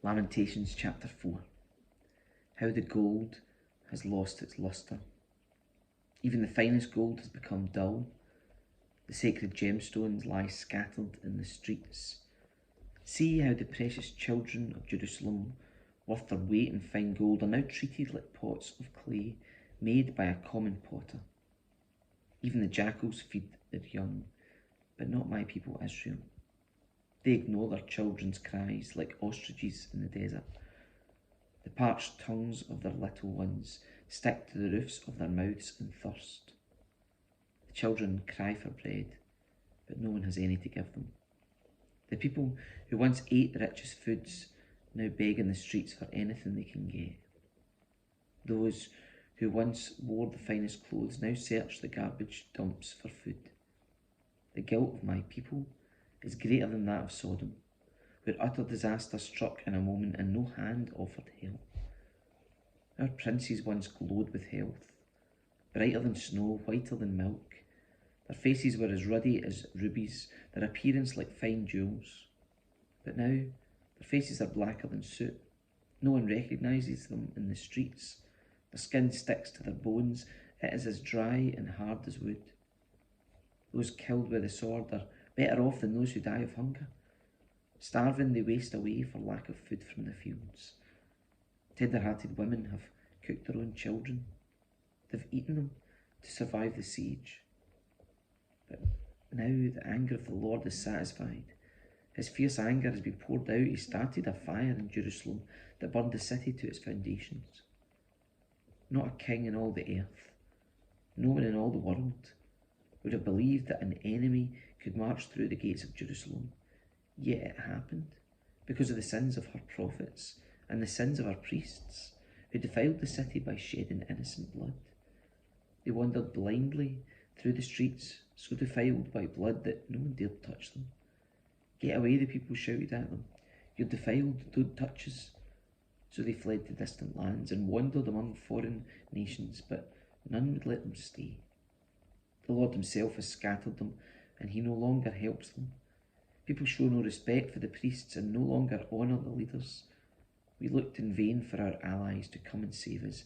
Lamentations chapter 4. How the gold has lost its lustre. Even the finest gold has become dull. The sacred gemstones lie scattered in the streets. See how the precious children of Jerusalem, worth their weight in fine gold, are now treated like pots of clay made by a common potter. Even the jackals feed their young, but not my people Israel. They ignore their children's cries like ostriches in the desert. The parched tongues of their little ones stick to the roofs of their mouths in thirst. The children cry for bread, but no one has any to give them. The people who once ate the richest foods now beg in the streets for anything they can get. Those who once wore the finest clothes now search the garbage dumps for food. The guilt of my people is greater than that of Sodom, where utter disaster struck in a moment and no hand offered help. Our princes once glowed with health, brighter than snow, whiter than milk. Their faces were as ruddy as rubies, their appearance like fine jewels. But now their faces are blacker than soot. No one recognises them in the streets. Their skin sticks to their bones. It is as dry and hard as wood. Those killed by the sword are better off than those who die of hunger. Starving, they waste away for lack of food from the fields. Tender-hearted women have cooked their own children. They've eaten them to survive the siege. But now the anger of the Lord is satisfied. His fierce anger has been poured out. He started a fire in Jerusalem that burned the city to its foundations. Not a king in all the earth, no one in all the world, would have believed that an enemy could march through the gates of Jerusalem. Yet it happened because of the sins of her prophets and the sins of her priests, who defiled the city by shedding innocent blood. They wandered blindly through the streets, so defiled by blood that no one dared touch them. Get away, the people shouted at them. You're defiled, don't touch us. So they fled to distant lands and wandered among foreign nations, but none would let them stay. The Lord himself has scattered them, and he no longer helps them. People show no respect for the priests and no longer honour the leaders. We looked in vain for our allies to come and save us,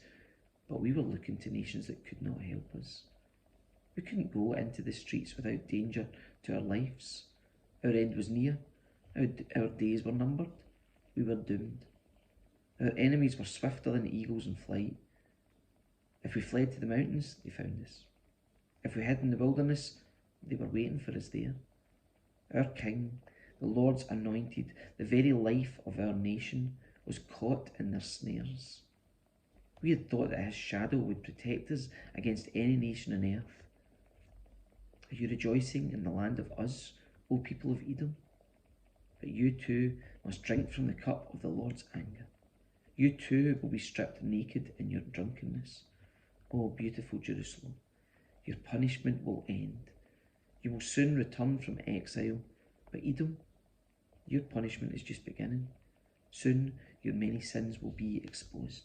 but we were looking to nations that could not help us. We couldn't go into the streets without danger to our lives. Our end was near. Our days were numbered. We were doomed. Our enemies were swifter than eagles in flight. If we fled to the mountains, they found us. If we hid in the wilderness, they were waiting for us there. Our King, the Lord's anointed, the very life of our nation, was caught in their snares. We had thought that his shadow would protect us against any nation on earth. Are you rejoicing in the land of Uz, O people of Edom? But you too must drink from the cup of the Lord's anger. You too will be stripped naked in your drunkenness. O beautiful Jerusalem, your punishment will end. You will soon return from exile, but Edom, your punishment is just beginning. Soon your many sins will be exposed.